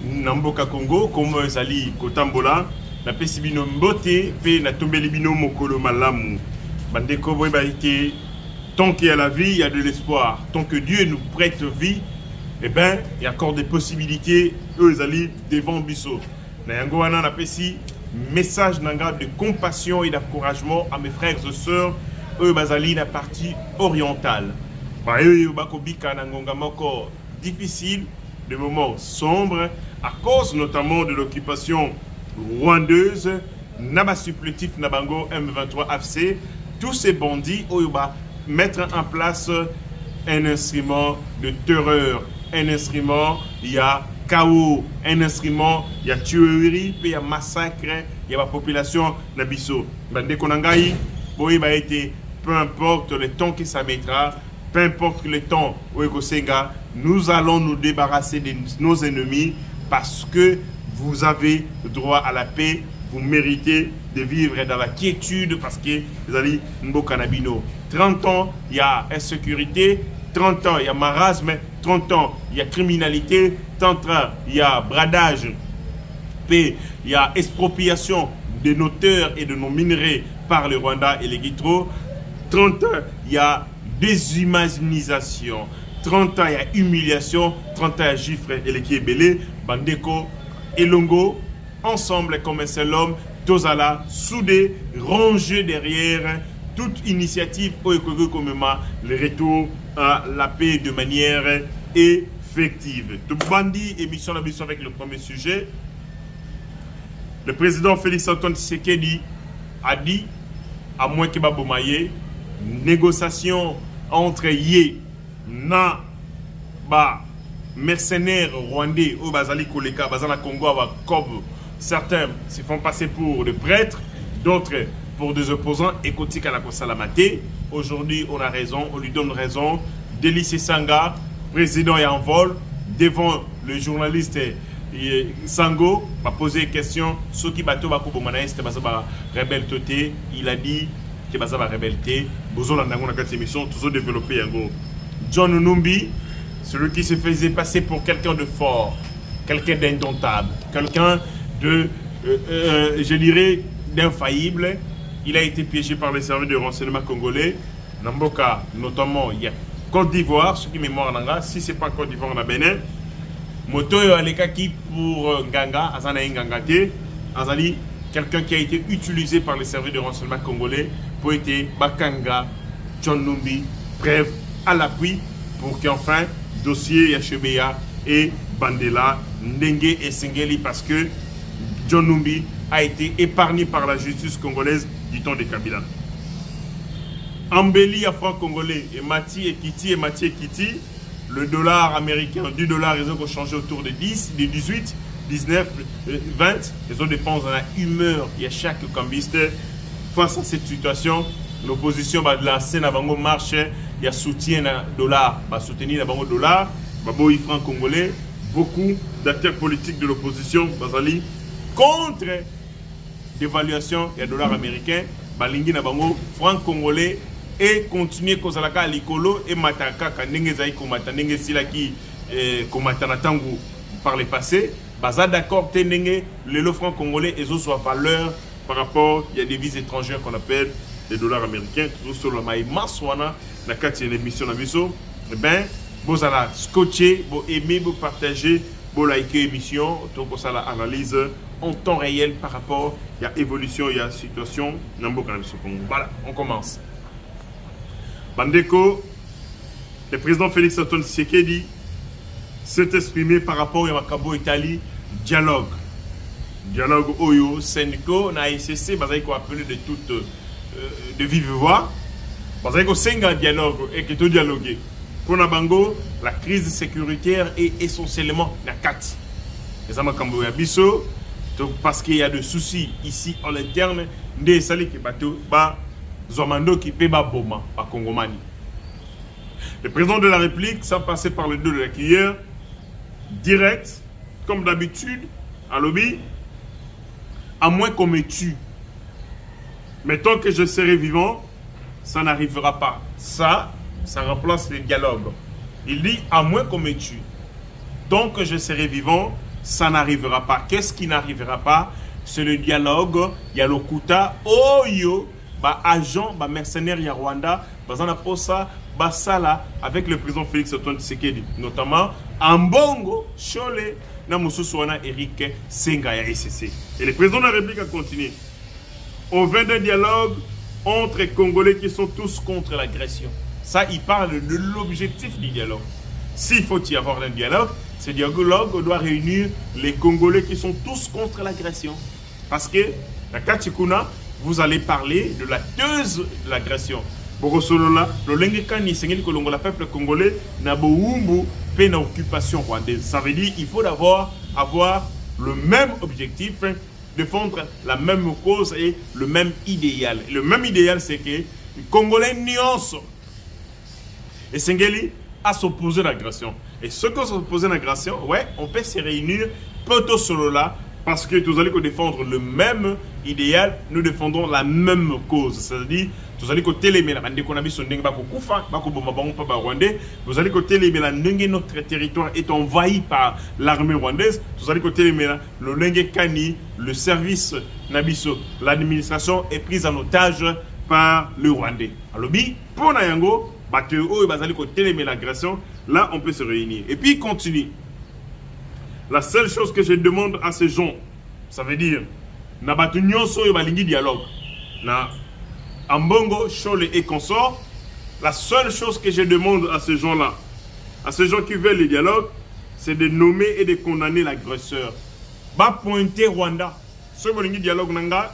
Namboka Congo, comme Zali Kotambola, na pesi bino mbote, pe na tombeli bino mokolo malamu. Bandeko boyeba ite, tant qu'il y a la vie, il y a de l'espoir. Tant que Dieu nous prête vie, eh ben, il y a encore des possibilités, eux Zali, devant biso. Na yango wana na pesi, message nanga de compassion et d'encouragement à mes frères et sœurs, eux bazali na partie orientale. Ba eux bakobika na ngonga moko difficile, des moments sombres, à cause notamment de l'occupation rwandaise, Naba supplétif Nabango M23 AFC, tous ces bandits, Oyoba, mettre en place un instrument de terreur, un instrument, il y a chaos, un instrument, il y a tuerie, puis il y a massacre, il y a la population Nabiso. Bande Konangaï, Oyoba été, peu importe le temps que ça mettra, peu importe le temps où nous allons nous débarrasser de nos ennemis parce que vous avez le droit à la paix, vous méritez de vivre dans la quiétude parce que vous allez Mbokanabino. 30 ans, il y a insécurité, 30 ans, il y a marasme, 30 ans, il y a criminalité, 30 ans, il y a bradage, il y a expropriation de nos terres et de nos minerais par le Rwanda et les Guitro. 30 ans, il y a déshumanisation. 30 ans, il y a humiliation. 30 ans, il y a gifre et les Kiebele, Bandeko, Elongo, ensemble comme un seul homme, Tozala, soudés, rangés derrière toute initiative au le retour à la paix de manière effective. Tout bandit, émission avec le premier sujet. Le président Félix-Antoine Tshisekedi a dit, à moins qu'il Babomaye, négociation entre Yé, Na, Ba, mercenaires rwandais, au Bazali Koleka, Bazala Congo, Kob. Certains se font passer pour des prêtres, d'autres pour des opposants. Écoutez à la Kosalamate. Aujourd'hui, on a raison, on lui donne raison. Délice Sanga, président est en vol, devant le journaliste Sango, va poser une question. Ceux qui battent rebelle toté, il a dit que Bazaba rebelle. Bozo Landango dans cette émission, toujours développé en gros. John Numbi, celui qui se faisait passer pour quelqu'un de fort, quelqu'un d'indomptable, quelqu'un de, je dirais, d'infaillible. Il a été piégé par les services de renseignement congolais. Namboka, notamment, il y a Côte d'Ivoire, ceux qui mémoire Nanga, si ce n'est pas Côte d'Ivoire, on a Bénin. Moto Alekaki pour Nganga, Azana Ngangate, Azali, quelqu'un qui a été utilisé par les services de renseignement congolais pour être Bakanga, John Numbi, bref, à l'appui pour qu'enfin, dossier Yachebeya et Bandela, Ndenge et Sengeli, parce que John Numbi a été épargné par la justice congolaise du temps de Kabila. Embelli à franc congolais et Mati et Kiti, le dollar américain du dollar, ils ont changé autour de 10, de 18, 19, 20. Ils ont dépensé dans la humeur. Il y a chaque cambiste face à cette situation. L'opposition va de la scène avant de marcher. Il y a soutien au dollar, va soutenir le dollar. Babo franc congolais. Beaucoup d'acteurs politiques de l'opposition, Bazali, contre l'évaluation du dollar américain. Balingi na bango franc congolais et continuer kozalaka likolo et mataka kanenge zai komata nenge silaki komata na tango par le passé. Baza d'accord tenenge le franc congolais et soit valeur par rapport il y a des devises étrangères qu'on appelle les dollars américains. Toujours sur le maï maswana na kati de l'émission na biso. Eh ben vous allez scotcher, vous aimer, vous partager, vous liker l'émission, donc ça la analyse en temps réel par rapport à l'évolution, il y a la situation. Voilà, on commence. Bandeko, le président Félix-Antoine Tshisekedi s'est exprimé par rapport à Makabo Italie, dialogue. Dialogue Oyo, Senko, na ICC, basé qu'on appelle de toute de vive voix. Basé qu'on sait un dialogue et que tout dialoguer. Pour Nabango, la crise sécuritaire est essentiellement la 4. Les Amakambo Yabiso, parce qu'il y a des soucis ici en interne, des salis qui battent bas, Zomando qui paie bas Boma, à Congomani. Le président de la République, sans passer par le dos de la cuillère, direct, comme d'habitude, à lobby, à moins qu'on me tue. Mais tant que je serai vivant, ça n'arrivera pas. Ça remplace le dialogue. Il dit, à moins qu'on me tue. Tant que je serai vivant, ça n'arrivera pas. Qu'est-ce qui n'arrivera pas? C'est le dialogue. Il y a le Kuta, Oyo, agent, mercenaire, il y a Rwanda, Bazana Posa, Basala, avec le président Félix Antoine Tshisekedi, notamment Ambongo, Chole, Namoussousouana, Eric Senga, SCC. Et le président de la République a continué. On veut d'un dialogue entre les Congolais qui sont tous contre l'agression. Ça, il parle de l'objectif du dialogue. S'il faut y avoir un dialogue, ce dialogue doit réunir les Congolais qui sont tous contre l'agression. Parce que, la Kachikuna, vous allez parler de la cause de l'agression. Borosolola, le Lengekani, c'est que le peuple congolais n'a pas une occupation rwandaise. Ça veut dire qu'il faut d'abord avoir le même objectif, défendre la même cause et le même idéal. Et le même idéal, c'est que les Congolais nuancent. Et Sengeli à s'opposer à l'agression. Et ceux qui s'opposent à l'agression, ouais, on peut se réunir plutôt solo là, parce que nous allons défendre le même idéal, nous défendons la même cause. C'est-à-dire, nous allons télémer la bande qu'on a vu sur Nenga Koufa, vous allez télémer la Nenga, notre territoire est envahi par l'armée rwandaise, vous allez télémer le Nenga Kani, le service Nabiso, l'administration est prise en otage par le Rwandais. Alors, pour Nayango, l'agression, là on peut se réunir. Et puis il continue. La seule chose que je demande à ces gens, ça veut dire, na batunyoso yo balingi dialogue, na Ambongo, Chole et consorts, la seule chose que je demande à ces gens-là, à ces gens qui veulent le dialogue, c'est de nommer et de condamner l'agresseur. Ba pointer Rwanda. Ce balingi dialogue nanga,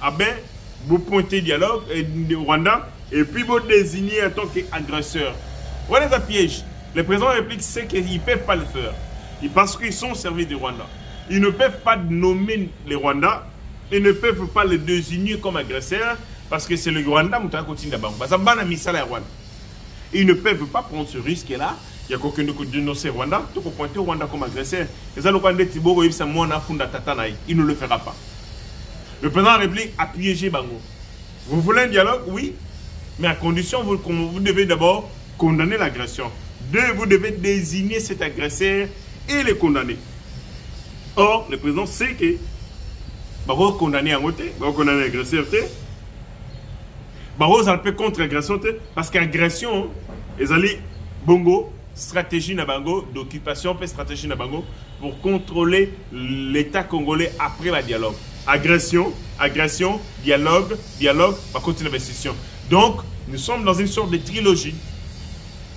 ah ben, vous pointez dialogue Rwanda. Et puis vous désignez en tant qu'agresseur. Voilà un piège. Le président de la République sait qu'ils ne peuvent pas le faire. Et parce qu'ils sont au service du Rwanda. Ils ne peuvent pas nommer les Rwandais. Ils ne peuvent pas les désigner comme agresseurs. Parce que c'est le Rwanda qui continue d'abord. Ils ne peuvent pas prendre ce risque-là. Il y a quelqu'un qui dénonce Rwanda. Tout pour pointer Rwanda comme agresseur. Ils ne le fera pas. Le président de la République a piégé Bango. Vous voulez un dialogue? Oui. Mais à condition, vous devez d'abord condamner l'agression. Deux, vous devez désigner cet agresseur et le condamner. Or, le président sait que vous condamner en côté, vous condamner l'agresseur, vous allez contre l'agression, parce qu'agression, ils allaient bongo, stratégie d'occupation, stratégie pour contrôler l'État congolais après le dialogue. Agression, dialogue, va continuer l'investition. Donc, nous sommes dans une sorte de trilogie.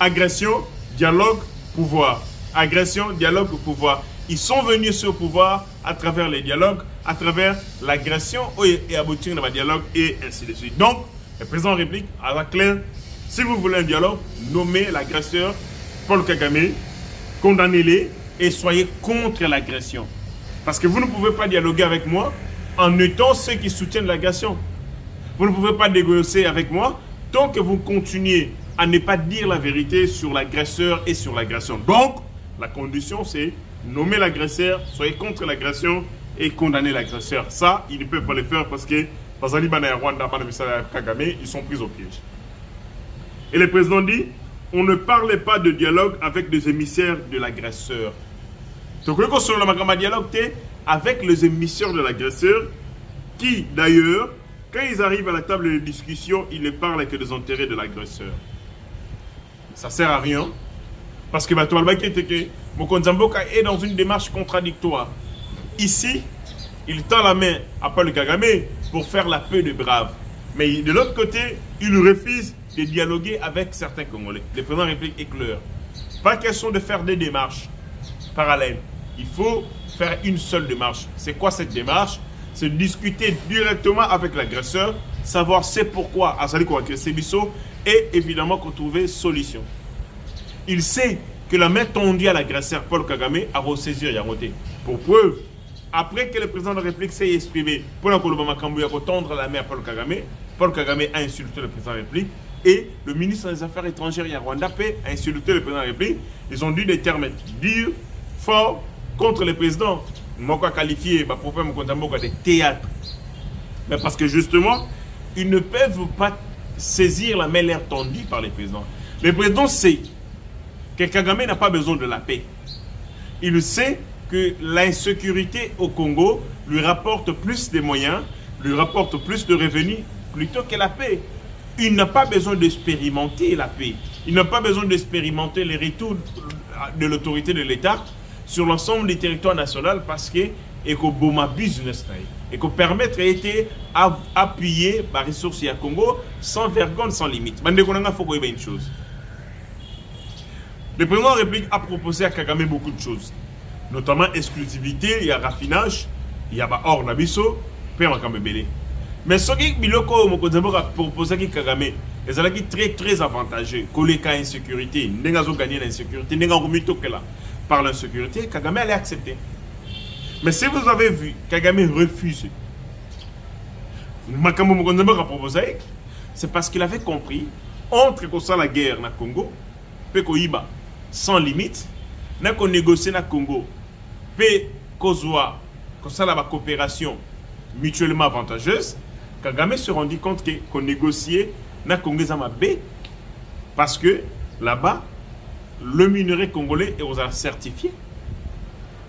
Agression, dialogue, pouvoir. Agression, dialogue, pouvoir. Ils sont venus sur le pouvoir à travers les dialogues, à travers l'agression et aboutir dans le dialogue et ainsi de suite. Donc, le président de la République, à la claire, si vous voulez un dialogue, nommez l'agresseur Paul Kagame, condamnez-les et soyez contre l'agression. Parce que vous ne pouvez pas dialoguer avec moi en étant ceux qui soutiennent l'agression. Vous ne pouvez pas négocier avec moi tant que vous continuez à ne pas dire la vérité sur l'agresseur et sur l'agression. Donc, la condition, c'est nommer l'agresseur, soyez contre l'agression et condamner l'agresseur. Ça, ils ne peuvent pas le faire parce que Rwanda, Kagame, ils sont pris au piège. Et le président dit, on ne parlait pas de dialogue avec des émissaires de l'agresseur. Donc, le sur le dialogue, avec les émissaires de l'agresseur qui, d'ailleurs, quand ils arrivent à la table de discussion, ils ne parlent que des intérêts de l'agresseur. Ça ne sert à rien. Parce que Mokonzamboka est dans une démarche contradictoire. Ici, il tend la main à Paul Kagame pour faire la paix de braves. Mais de l'autre côté, il refuse de dialoguer avec certains Congolais. Le président de la République est clair. Pas question de faire des démarches parallèles. Il faut faire une seule démarche. C'est quoi cette démarche? C'est discuter directement avec l'agresseur, savoir c'est pourquoi Azali a agressé Bisso et évidemment qu'on trouve solution. Il sait que la main tendue à l'agresseur Paul Kagame a ressaisir Yangote. Pour preuve, après que le président de la République s'est exprimé pour la Kolobama Kambouya pour tendre la main à Paul Kagame a insulté le président de la République et le ministre des Affaires étrangères Rwanda a insulté le président de la République. Ils ont dit des termes durs, forts contre le président. Moi, qualifié de théâtre. Mais parce que justement, ils ne peuvent pas saisir la main l'air tendue par les présidents. Le président sait que Kagame n'a pas besoin de la paix. Il sait que l'insécurité au Congo lui rapporte plus de moyens, lui rapporte plus de revenus plutôt que la paix. Il n'a pas besoin d'expérimenter la paix. Il n'a pas besoin d'expérimenter les retours de l'autorité de l'État sur l'ensemble du territoire national parce que et que boma business et que permettre d'être appuyé par les ressources du Congo sans vergogne, sans limite. Mais il faut une chose. Le président de la République a proposé à Kagame beaucoup de choses, notamment exclusivité, il y a raffinage, il y a or nabiso, paix en Kamebele. Mais ce qui Biloko Mokozambo a proposé à Kagame, c'est très très avantageux. Collé à l'insécurité, n'a pas gagné l'insécurité, n'a pas remis par l'insécurité, Kagame allait accepter. Mais si vous avez vu, Kagame refuse. Makambo Mokozambo a proposé, c'est parce qu'il avait compris, entre la guerre dans le Congo, et Koiba, sans limite, n'a qu'on négocie dans le Congo, et Kozwa, comme ça la coopération mutuellement avantageuse, Kagame se rendit compte qu'on négociait dans le Congo parce que là-bas, le minerai congolais est certifié.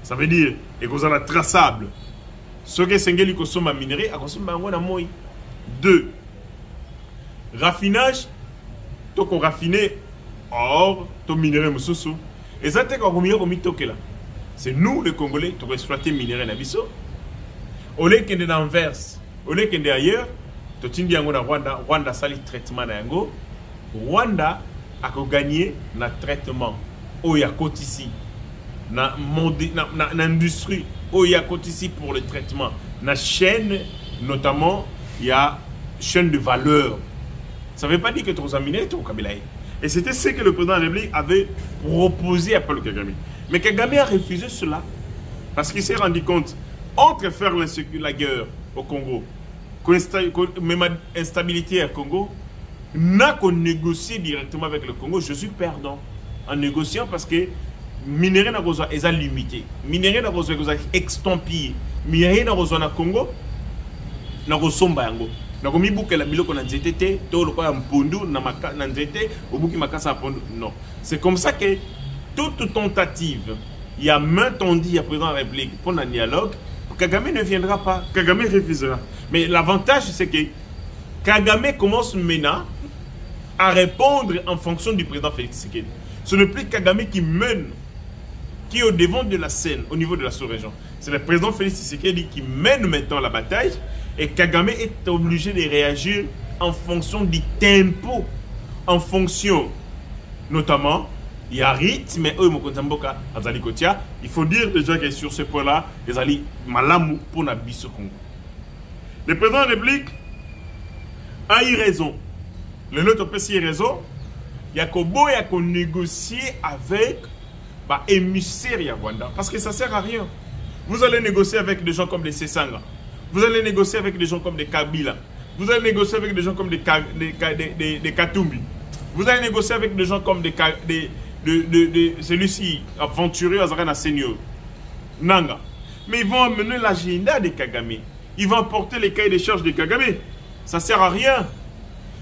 Ça veut dire qu'il est traçable. Ce que Sengeli consomme un minerai, il consomme un moi. 2. Raffinage, tu as raffiné or, tu as minerai moussoussou. Et ça, c'est nous, les Congolais, qui avons exploité le minerai Nabiso. Au lieu qu'il y ait d'Anvers, au lieu qu'il y ait d'ailleurs, tu as Rwanda, Rwanda a le traitement d'Ango. Rwanda a gagné le traitement. Il y a ici. Dans l'industrie, il y a ici pour le traitement. Dans la chaîne, notamment, il y a chaîne de valeur. Ça ne veut pas dire que tu as miné ton Kabilaï. Et c'était ce que le président de la République avait proposé à Paul Kagame. Mais Kagame a refusé cela. Parce qu'il s'est rendu compte, entre faire la guerre au Congo, même instabilité au Congo, n'a qu'on négocié directement avec le Congo, je suis perdant. En négociant parce que minerai n'a pas besoin limité. Minerai n'a pas besoin extampillé. Minerai n'a pas besoin au Congo, n'a pas besoin de donc, mi bouke la biloko na nzete to loko ya mpundu na nzete obuki makasa pondu. Non. C'est comme ça que toute tentative, il y a main tendue à président de la République pour un dialogue, Kagame ne viendra pas, Kagame refusera. Mais l'avantage c'est que Kagame commence maintenant à répondre en fonction du président Félix Tshisekedi. Ce n'est plus Kagame qui mène, qui est au devant de la scène au niveau de la sous-région. C'est le président Félix Tshisekedi qui mène maintenant la bataille. Et Kagame est obligé de réagir en fonction du tempo, en fonction, notamment, il y a rythme, mais il faut dire déjà que sur ce point-là, ils allaient malamou pour la bise au Congo. Le président de la République a eu raison. Le nôtre peut y raison. Il y a qu'on négocier avec émissaires à Rwanda. Parce que ça ne sert à rien. Vous allez négocier avec des gens comme les Sessanga. Vous allez négocier avec des gens comme des Kabila. Vous allez négocier avec des gens comme des Katumbi. Vous allez négocier avec des gens comme celui-ci, aventurier Azarana Seigneur. Nanga. Mais ils vont amener l'agenda de Kagame. Ils vont apporter les cahiers de charges de Kagame. Ça ne sert à rien.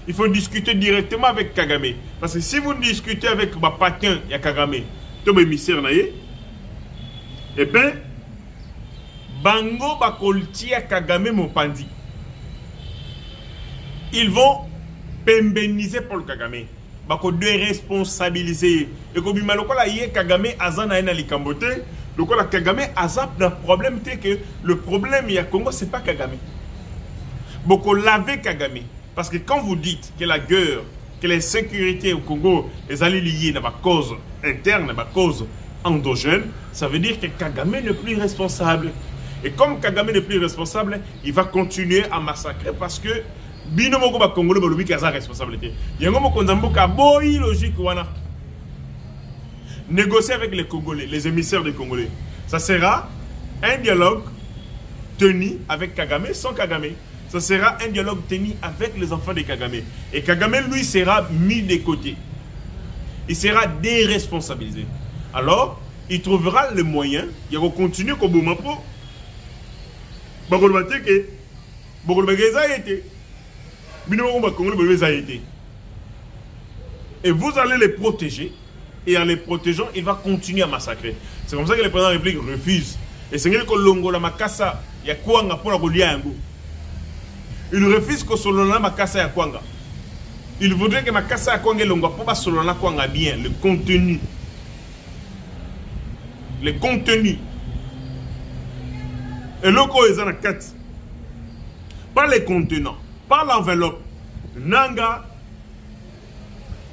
Il faut discuter directement avec Kagame. Parce que si vous discutez avec Patin et Kagame, tout émissaire, eh bien, Bango bakoltia Kagame Mopandi. Ils vont pémbéniser Paul Kagame. Bako déresponsabiliser. Et comme Bimalokola yé Kagame azana ena likambote. Donc la Kagame azap d'un problème c'est que le problème il y a Congo c'est pas Kagame. Boko laver Kagame. Parce que quand vous dites que la guerre, que les sécurités au Congo, les alliés liés n'a pas cause interne, n'a pas cause endogène, ça veut dire que Kagame n'est plus responsable. Et comme Kagame n'est plus responsable, il va continuer à massacrer parce que Binomoko ba Congolais ba lobi kaza responsabilité. Yango mo konzambo ka boyi logique wana. Négocier avec les Congolais, les émissaires des Congolais. Ça sera un dialogue tenu avec Kagame sans Kagame. Ça sera un dialogue tenu avec les enfants de Kagame. Et Kagame lui sera mis de côté. Il sera déresponsabilisé. Alors, il trouvera le moyen, il va continuer comme Bomapo. Et vous allez les protéger et en les protégeant, il va continuer à massacrer. C'est comme ça que le président de la République refuse. Et c'est que Longo la Makassa, il y a Kwanga pour la Goliango. Il refuse que Solona Makassa ya Kwanga. Il voudrait que Makassa ya Kwanga Longo pour pas Solona Kwanga bien, le contenu. Le contenu. Et loko ils en a 4. Pas les contenants, pas l'enveloppe. Nanga,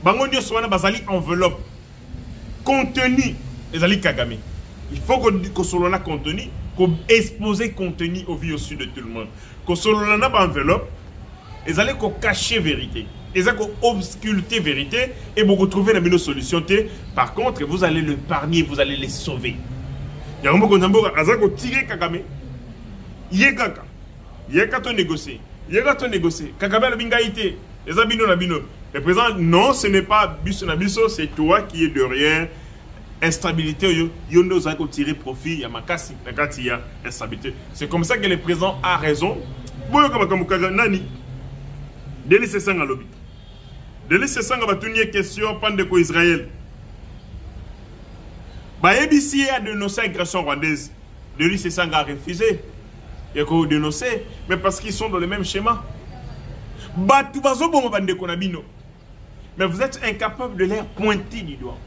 Bangonio Swana Bazali enveloppe. Contenu, les Ali Kagame. Il faut que Solona contenu, qu'on expose contenu au vu au sud de tout le monde. Que Solona enveloppe, ils allaient cacher vérité. Ils allaient obsculter vérité et vous trouver une solution. Par contre, vous allez le parmi, vous allez les sauver. Il y a un moment où Azako tiré Kagame. Yekaka. Yekato négocier. Yekato négocier. Kagame la bingaïté. Les abino la bino. Le président, non, ce n'est pas Bisso Nabiso, c'est toi qui es derrière. Instabilité, yondo zako tirer profit, ya makasi, nakati ya instabilité. C'est comme ça que le président a raison. Boyo comme nani. Deli se sanga lobby. Deli se sanga batunye question pandeko Israël. Bayebisi a dénoncé l'agression rwandaise. Deli se sanga a refusé. Il y a qu'on dénoncer, mais parce qu'ils sont dans le même schéma. Batu bazo bomo bandeko nabino. Mais vous êtes incapable de les pointer du doigt.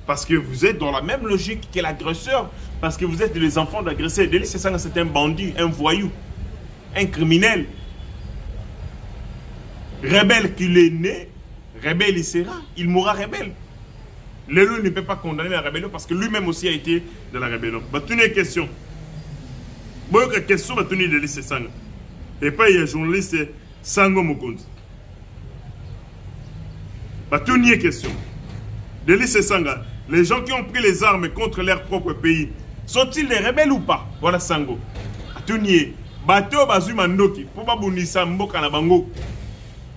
Parce que vous êtes dans la même logique que l'agresseur. Parce que vous êtes les enfants d'agresseurs. C'est un bandit, un voyou, un criminel. Rebelle qu'il est né, rebelle il sera. Il mourra rebelle. L'élu ne peut pas condamner la rébellion parce que lui-même aussi a été dans la rébellion. Tenez une question. Bon, question, tenez de lycée Sanga. Et pas il y a un journaliste. Sango Mokonzi. Tenez une question. Délice Sanga, les gens qui ont pris les armes contre leur propre pays, sont-ils des rebelles ou pas? Voilà Sango. Tenez, bateau bazu mandoki, pour pas bonisa mboka na bango.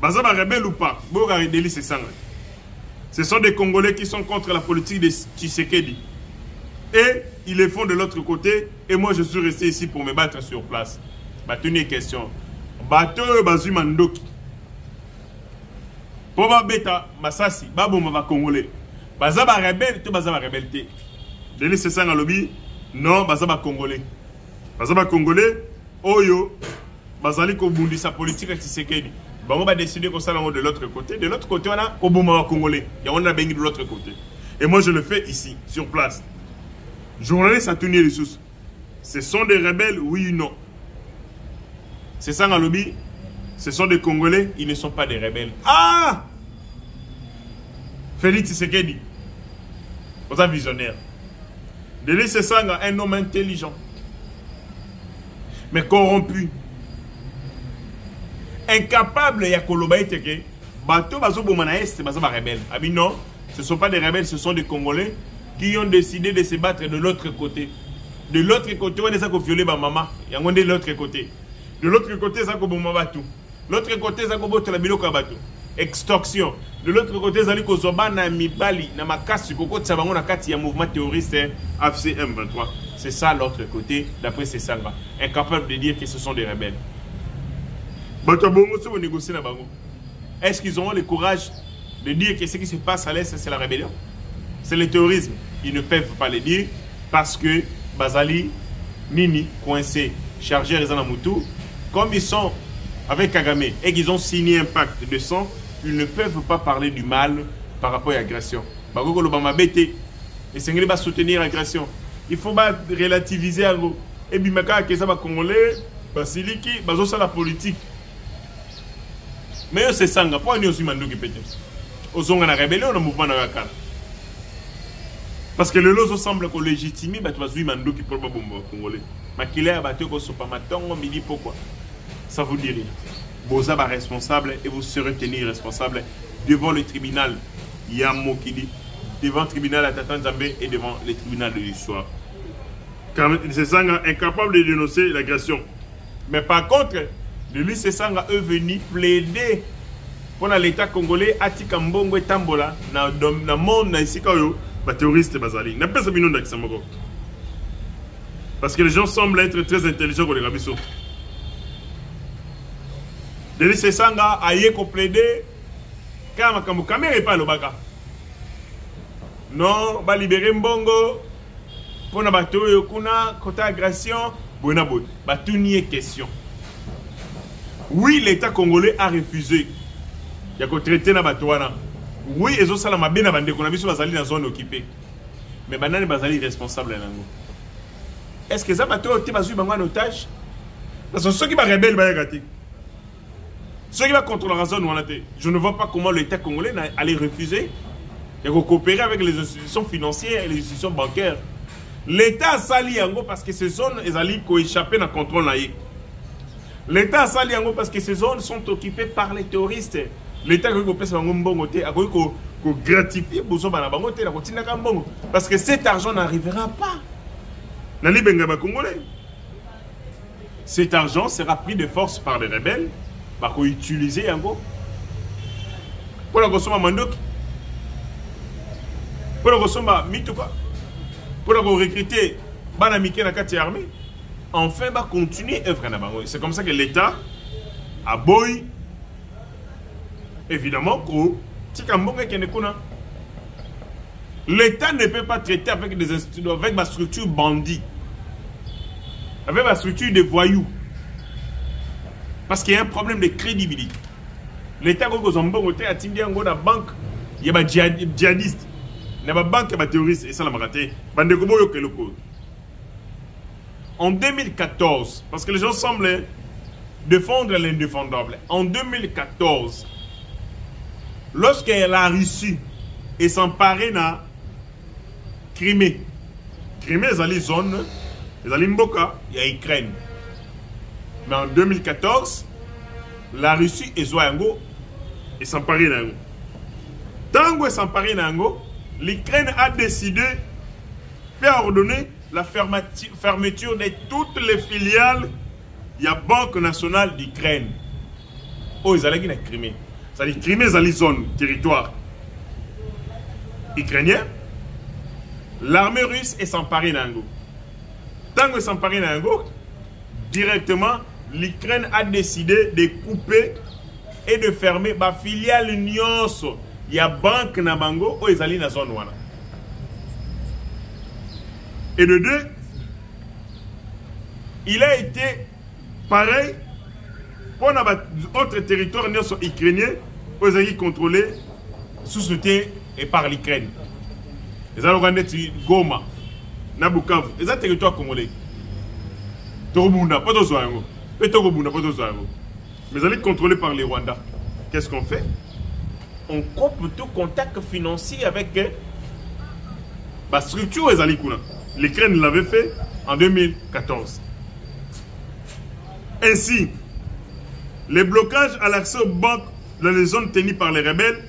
Baza ba rebelle ou pas? Boga Délice Sanga. Ce sont des Congolais qui sont contre la politique de Tshisekedi. Et ils le font de l'autre côté. Et moi je suis resté ici pour me battre sur place. Tenez une question. Bateau bazu mandoki. Poba beta masasi babo mama congolais. Baza ba rebelle to baza ba rebelle. Deli c'est ça ngalobi. Non baza ba congolais. Baza ba congolais oyo bazali ko bundisa politique Tshisekedi. Bango ba décider comme ça de l'autre côté. De l'autre côté on a oboma congolais. Et on a bengi de l'autre côté. Et moi je le fais ici sur place. Journaliste à tenir les sources. Ce sont des rebelles oui ou non? C'est ça, Ngalobi. Ce sont des Congolais, ils ne sont pas des rebelles. Ah! Félix Tshisekedi. Vous êtes visionnaire. Délice Sanga, un homme intelligent. Mais corrompu. Incapable, il y a Kolobaïte que bateau bazo bomana est, bazo ba rebelle. Ah bien non, ce ne sont pas des rebelles, ce sont des Congolais qui ont décidé de se battre de l'autre côté. De l'autre côté, on est ça qu'on violé ma maman. Il y a de l'autre côté. De l'autre côté, ça comme bateau. L'autre côté, ça comme la biloko bateau. Extorsion. De l'autre côté, ça comme zoba na mibali na makasi koko tsabango na kati ya mouvement terroriste AFC M23. C'est ça l'autre côté, d'après ces Sanga. Incapable de dire que ce sont des rebelles. Est-ce qu'ils auront le courage de dire que ce qui se passe à l'Est, c'est la rébellion? C'est le terrorisme. Ils ne peuvent pas le dire parce que Bazali, Nini, coincé, chargé Rezanamutu, comme ils sont avec Kagame et qu'ils ont signé un pacte de sang, ils ne peuvent pas parler du mal par rapport à l'agression. Bagoko Lobama Bété, et c'est va soutenir l'agression. Il faut pas relativiser à l'eau. Et puis, que ça va congolais, Basiliki, bazosa la politique. Mais c'est Sanga, pourquoi nous aussi mandou qui pété? Aux on a rébellion, le mouvement de la carte. Parce que le lozo semble qu'on légitime, bah tu vas jouer mandou qui peut pas bomber congolais. Mais qu'il est abattu qu'on soit pas matin, on me dit pourquoi. Ça vous dit rien. Vous êtes responsable et vous serez tenu responsable devant le tribunal Yamo qui dit, devant le tribunal à Tatan Zambé et devant le tribunal de l'histoire. Car ces Sanga incapable de dénoncer l'agression. Mais par contre, de lui, ces Sanga eux venus plaider pour l'État congolais Atika Mbongo et Tambola dans le monde ici quand les terroristes bazali. N'a pas sabinon d'Axamoko. Parce que les gens semblent être très intelligents pour les rabisso. De lui, ces Sanga a yé ko plaider Kama caméra et pas le baka. Non, va libérer Mbongo. Pour na bateau yokuna, côté agression, bona bon. Ba tout nier question. Oui, l'État congolais a refusé. Il y a qu'au traité na bateau wana. Oui, ils ont ça la mabé na bande qu'on a vu sur bazali dans zone occupée. Mais banane bazali responsable nango. Est-ce que ça bateau était basu bango en otage? Parce que ceux qui va rebelle ba yagati. Ceux qui va contrôler la zone wana te. Je ne vois pas comment l'État congolais allait refuser. Il y a coopérer avec les institutions financières et les institutions bancaires. L'État a sali yango parce que ces zones elles allaient échapper dans le contrôle naïque. L'État a sali yango parce que ces zones sont occupées par les terroristes. L'État a gratifié parce que cet argent n'arrivera pas. Cet argent sera pris de force par les rebelles. Pour utiliser yango. Pour la consommer mandoki. Pour la consommer mituka. Pour la recruter banamike na kati armée. Enfin, va continuer œuvre na bango. C'est comme ça que l'État a boy. Évidemment, l'État ne peut pas traiter avec des institutions, avec ma structure bandit, avec ma structure de voyous. Parce qu'il y a un problème de crédibilité. L'État a dit que la banque, il y a des djihadistes. Il y a des banques, il y a des terroristes. Et ça, la raté. En 2014, parce que les gens semblent défendre l'indéfendable. En 2014, lorsque la Russie est s'emparée de Crimée, Crimée est une zone, est une Mboka, il y a Ukraine. Mais en 2014, la Russie est Zoyango et s'emparée de Yango. Tant qu'elle s'emparée de Yango, l'Ukraine a décidé de ordonner la fermeture de toutes les filiales de la Banque nationale d'Ukraine. Oh, ils allaient dans Crimée. C'est-à-dire Crimée est une zone, territoire ukrainien. L'armée russe est s'emparée d'Ango. Tant qu'elle s'emparée d'Ango, directement, l'Ukraine a décidé de couper et de fermer la filiale Nyonso. Il y a Banque Nabango où ils allaient dans la zone. Et de deux, il a été pareil pour notre territoire ukrainien où ils allaient contrôler sous soutien et par l'Ukraine. Ils allaient regarder Goma, Nabukavu, ils allaient territoire congolais. Torobunda, pas de Zoyango. Et Torobunda, pas de Zoyango. Mais ils allaient contrôler par les Rwandais. Qu'est-ce qu'on fait? On coupe tout contact financier avec la structure des Alikouna. L'Ukraine l'avait fait en 2014. Ainsi, les blocages à l'accès aux banques dans les zones tenues par les rebelles,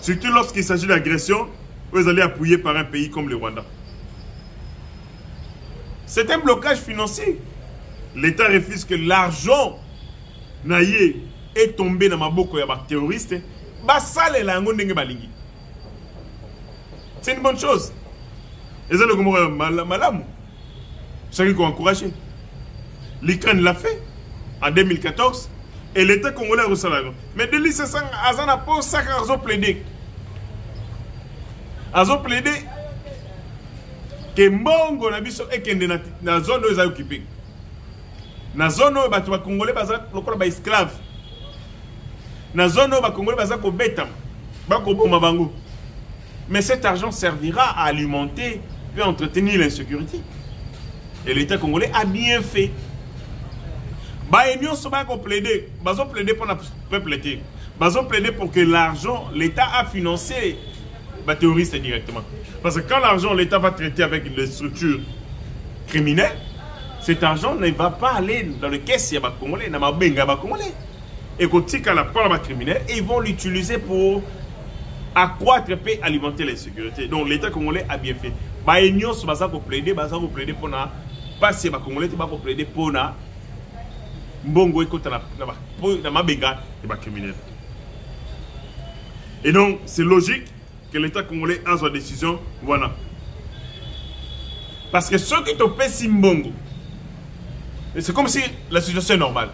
surtout lorsqu'il s'agit d'agression, vous allez appuyer par un pays comme le Rwanda. C'est un blocage financier. L'État refuse que l'argent naïe est tombé dans ma boucle de terroristes. C'est une bonne chose. Et ça, le malam. C'est ce qu'on a encouragé. L'Ukraine l'a fait en 2014 et l'État congolais a reçu l'argent. Mais de l'ICC, ils ont plaidé. Ils ont plaidé que Mbongo na biso ekende na zone où ils ont occupé. Na zone où les Congolais sont esclaves. Na zone où les Congolais sont bêta. Mais cet argent servira à alimenter et entretenir l'insécurité. Et l'État congolais a bien fait. Ils ont plaidé pour le peuple. Ils ont plaidé pour que l'argent, l'État a financé les terroristes directement. Parce que quand l'argent, l'État va traiter avec les structures criminelles, cet argent ne va pas aller dans le caisse des Congolais, dans le benga des Congolais. Et quand il y a la part criminelle, ils vont l'utiliser pour accroître et alimenter l'insécurité. Donc l'État congolais a bien fait. Ils ont plaidé pour passer les Congolais, pour plaider pour Mbongo et criminel. Et donc, c'est logique que l'État congolais a sa décision. Voilà. Parce que ceux qui ont fait Mbongo, c'est comme si la situation est normale.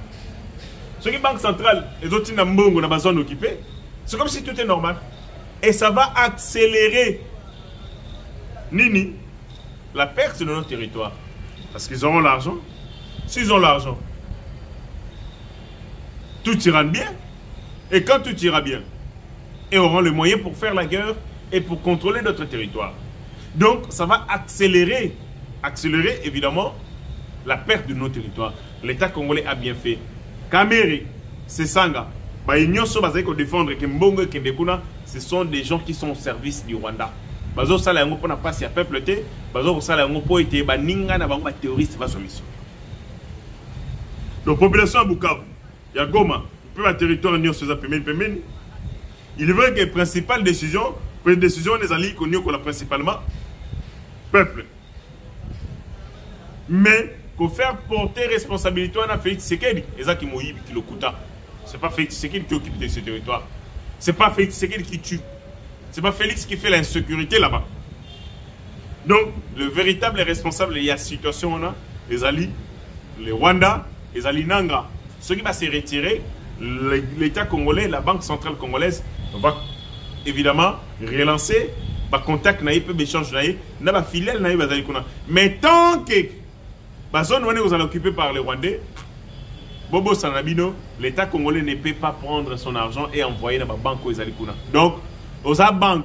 Ceux qui Banque centrale, les autres Mbongo dans la zone occupée, C'est comme si tout est normal. Et ça va accélérer Nini, la perte de nos territoires. Parce qu'ils auront l'argent. S'ils ont l'argent, tout ira bien. Et quand tout ira bien, ils auront les moyens pour faire la guerre et pour contrôler notre territoire. Donc, ça va accélérer évidemment la perte de nos territoires. L'État congolais a bien fait. Kamere, Sesanga, défendre Kembongo et Kembekuna, ce sont des gens qui sont au service du Rwanda. Bazo sala yango pona passe ya peuple te, bazo sala yango po ete ba ninga na bango terroriste va solution. Donc population à Bukavu, ya Goma, peu un territoire nyo soza pemeni. Il est vrai que principale décision, les alliés connus qu'on a principalement peuple. Mais qu'on faire porter responsabilité à Félix Tshisekedi, et ça qui mouille qui le coûta. C'est pas Félix Tshisekedi qui occupe de ce territoire. C'est pas Félix Tshisekedi qui tue. C'est pas Félix qui fait l'insécurité là-bas. Donc, le véritable responsable, il y a une situation, on a les alliés, les Rwanda, les alliés Nanga. Ceux qui vont se retirer, l'État congolais, la Banque centrale congolaise, va évidemment relancer, va contact, échange, na filiale, mais tant que la zone où vous allez occuper par les Rwandais, Bobo Sanabino, l'État congolais ne peut pas prendre son argent et envoyer dans la banque aux Alikuna. Donc, aux banques,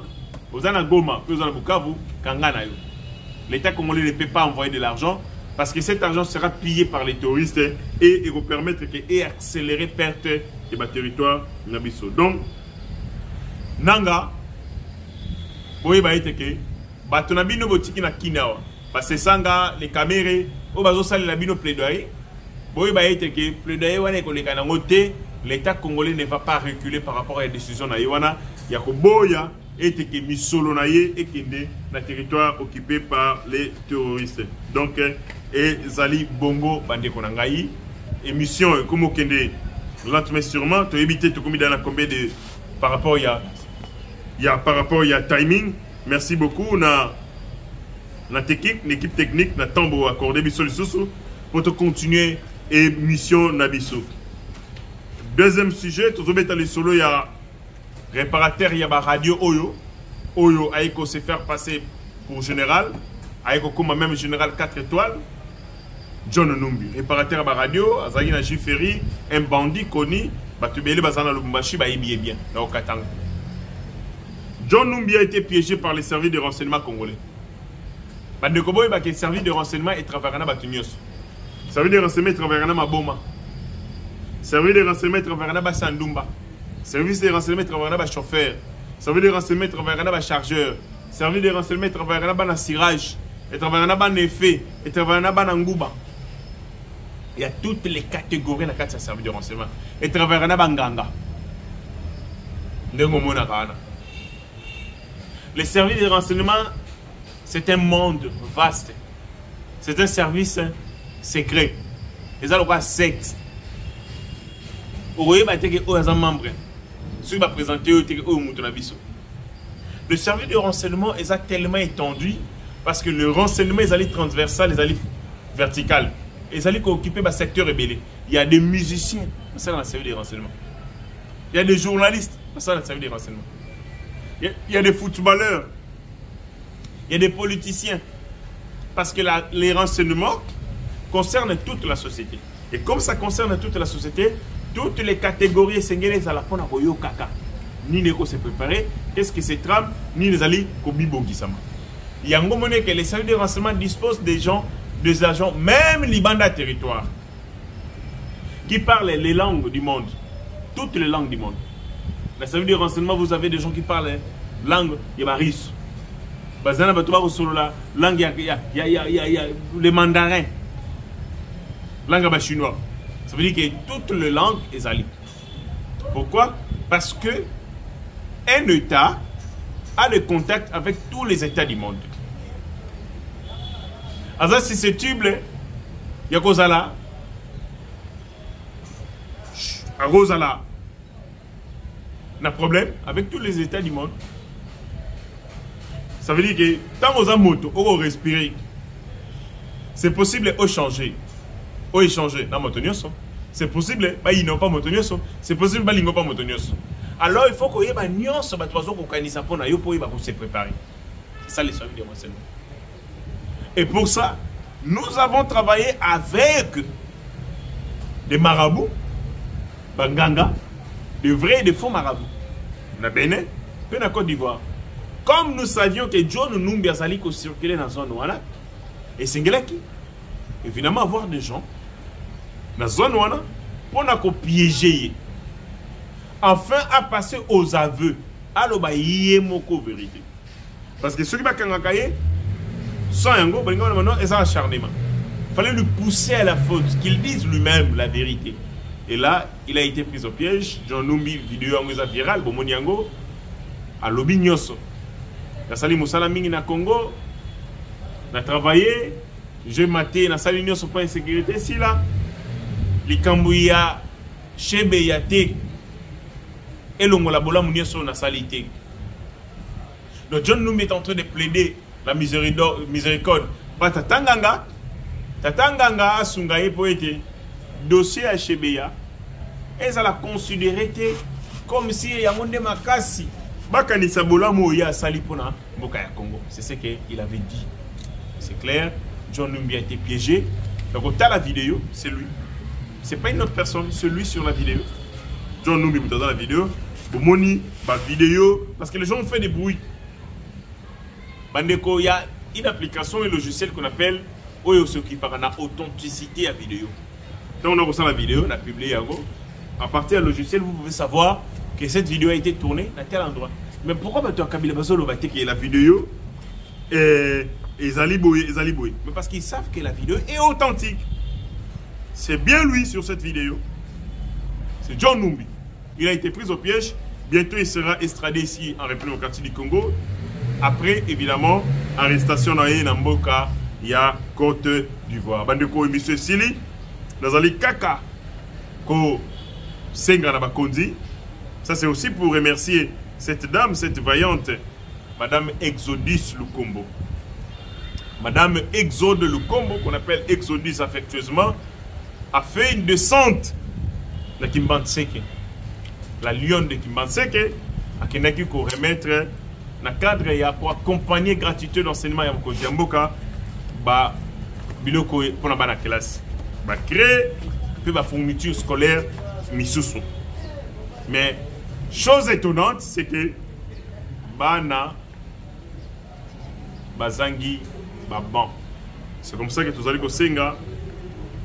aux Goma, aux Bukavu, Kangana. L'État congolais ne peut pas envoyer de l'argent parce que cet argent sera pillé par les touristes et il va permettre d'accélérer la perte de territoire Nabiso. Donc, Nanga, oui, bah, que Batonabino Botiki na Kinawa, parce que Sanga, les caméras, au bazo sale la bino plaidoyer. Oui, bah, que plaidoyer, l'État congolais ne va pas reculer par rapport à la décision de Iwana. Yakoboya et que Misolo naye et Kende, le territoire occupé par les terroristes. Donc, et Zali Bongo Bande Konangaï, émission comme Kende, lentement sûrement, tu éviter tout comme dans la combien de par rapport à timing. Merci beaucoup. On a l'équipe technique, na tambo accordé bisol sousou pour te continuer émission Nabiso. Deuxième sujet, tout le monde solo, il y a réparateur, il y a radio Oyo, Aïko se faire passer pour général, Aïko comme même général 4 étoiles, John Numbi, réparateur à la radio, Azagina Jiferi, un bandit connu, Batubele Bazana Lubumbashi, Baïbi bien, là au Katanga. John Numbi a été piégé par les services de renseignement congolais. Bandekobo, il y service de renseignement et travaillera Batunios. Service de renseignement et travaillera Maboma. Service de renseignement et travaillera Sandumba. Service de renseignement travaillera chauffeur. Service de renseignement travaillera chargeur. Service de renseignement travaillera dans cirage. Et travaillera dans effet. Et travaillera dans ngouba. Il y a toutes les catégories dans le service de renseignement. Et travaillera dans nganga. Les services de renseignement, c'est un monde vaste. C'est un service secret. Et ça, c'est secte. Vous voyez, il y a un membre. Ce qui va présenter le service de renseignement est tellement étendu parce que le renseignement est allé transversal, est allé vertical. Ils allé occuper le secteur rebelle. Il y a des musiciens, ça dans le service de renseignement. Il y a des journalistes, ça dans le service de renseignement. Il y a des footballeurs. Il y a des politiciens. Parce que les renseignements concernent toute la société. Et comme ça concerne toute la société, toutes les catégories sénégalaises à la pona koyo kaka. Ni les se préparer, qu'est-ce que c'est trame, ni les alliés kobibo gisama. Il y a un moment que les services de renseignement disposent des agents, même les bandes à territoire, qui parlent les langues du monde, toutes les langues du monde. Les services de renseignement, vous avez des gens qui parlent langue yabaris. Bazana batuba solola langue ya les mandarins, langue chinois. Ça veut dire que toutes les langues sont alliées. Pourquoi? Parce que un État a le contact avec tous les États du monde. Alors si c'est tuble, il y a Kozala, à Rosala, on a problème avec tous les États du monde. Ça veut dire que tant qu'on a moto, on respire, c'est possible de changer. Ou échanger dans motonioso. C'est possible, ils n'ont pas motonioso. C'est possible, ils n'ont pas motonioso. Alors il faut que yeba nyonso ba tozo ko kanisa pona yo po yeba ko se préparer. C'est ça les soins de renseignement. Et pour ça, nous avons travaillé avec des marabouts, banganga, de vrais et de faux marabouts. Na Bénin, puis na Côte d'Ivoire. Comme nous savions que John Numbi a sali circuler dans la zone wana, et Sengelaki, évidemment avoir des gens dans la zone wana pour na ko piéger. Enfin à passer aux aveux, à l'obaïe moko vérité. Parce que ceux qui sont sans yango, ils sont acharnement. Il fallait le pousser à la faute, qu'il dise lui-même la vérité. Et là, il a été pris au piège. John Numbi, vidéo en virale, bon yango, à Lobi Nyoso. Na sali musala mingi na Congo, na travaillé, je maté na sali Nyoso point insécurité si là, likambuya chebe yate, et l'ongola bola munyoso na salité. Donc John Numbi est en train de plaider la miséricorde. Tatanganga asungaye poete dossier à Chebeya. Et ça l'a considéré comme si il y a un monde makasi. Bakanisa bola moya salipona mboka ya Congo. C'est ce qu'il avait dit. C'est clair. John Numbi a été piégé. Donc au la vidéo, c'est lui. C'est pas une autre personne, c'est lui sur la vidéo. John Numbi dans la vidéo. Bomoni, ma vidéo, parce que les gens ont fait des bruits. Bandeko, il y a une application et logiciel qu'on appelle Oyoso qui parle de authenticité à vidéo. Quand on a reçu la vidéo, on a publié à partir du logiciel, vous pouvez savoir que cette vidéo a été tournée à tel endroit. Mais pourquoi tu as Kabila Basolo qui est la vidéo et Zaliboui. Mais parce qu'ils savent que la vidéo est authentique. C'est bien lui sur cette vidéo. C'est John Numbi. Il a été pris au piège. Bientôt, il sera extradé ici en République démocratique du Congo. Après, évidemment, arrestation dans Namboka, il y a Côte d'Ivoire. Bandeko et Monsieur Sili, dans Ali Kaka, ko Senga Nabakondi. Ça, c'est aussi pour remercier cette dame, cette vaillante, Madame Exodus Lukombo. Madame Exode Lukombo, qu'on appelle Exodus affectueusement, a fait une descente de Kimbanseke. La lionne de Kimbanseke a kenaki ko remettre dans le cadre pour accompagner gratuité d'enseignement à Mboka, ba biloko pour la bana classe, ba créer puis ba fourniture scolaire misusu. Mais chose étonnante, c'est que bana bazangi baban. C'est comme ça que tous allez ko senga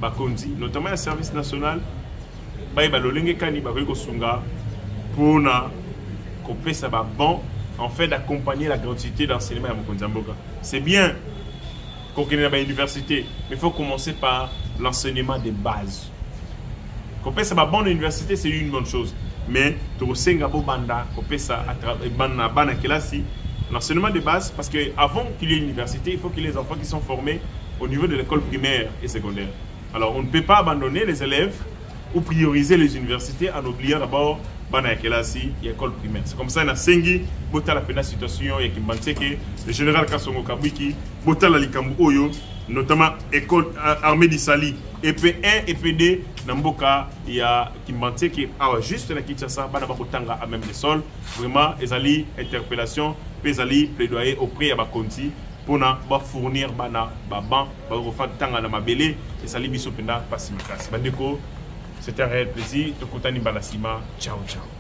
ba kondi, notamment le service national, ba lolenge kani ba ko sunga pour na ko pesa ba ban en fait d'accompagner la gratuité d'enseignement à Mokonzamboka. C'est bien qu'on ait à l'université, mais il faut commencer par l'enseignement de base. Qu'on passe à bonne université, c'est une bonne chose. Mais l'enseignement de base, parce qu'avant qu'il y ait une université, il faut qu'il y ait des enfants qui sont formés au niveau de l'école primaire et secondaire. Alors on ne peut pas abandonner les élèves ou prioriser les universités en oubliant d'abord l'école primaire. C'est comme ça qu'on a sengi, la situation et le général Kassongo Kabwiki, la likambu oyo, notamment école armée d'Isali, EP1, EP2, Namboka, il y a Kimbante qui a juste la Kinshasa, Banabakotanga à même les sols. Vraiment, ils interpellation, ils allaient plaidoyer auprès de Bakonti pour fournir bana baban, refan tanga na mabele et sali biso penda pasimikasi. Bandeko, c'était un réel plaisir. Tokotani Balasima. Ciao, ciao.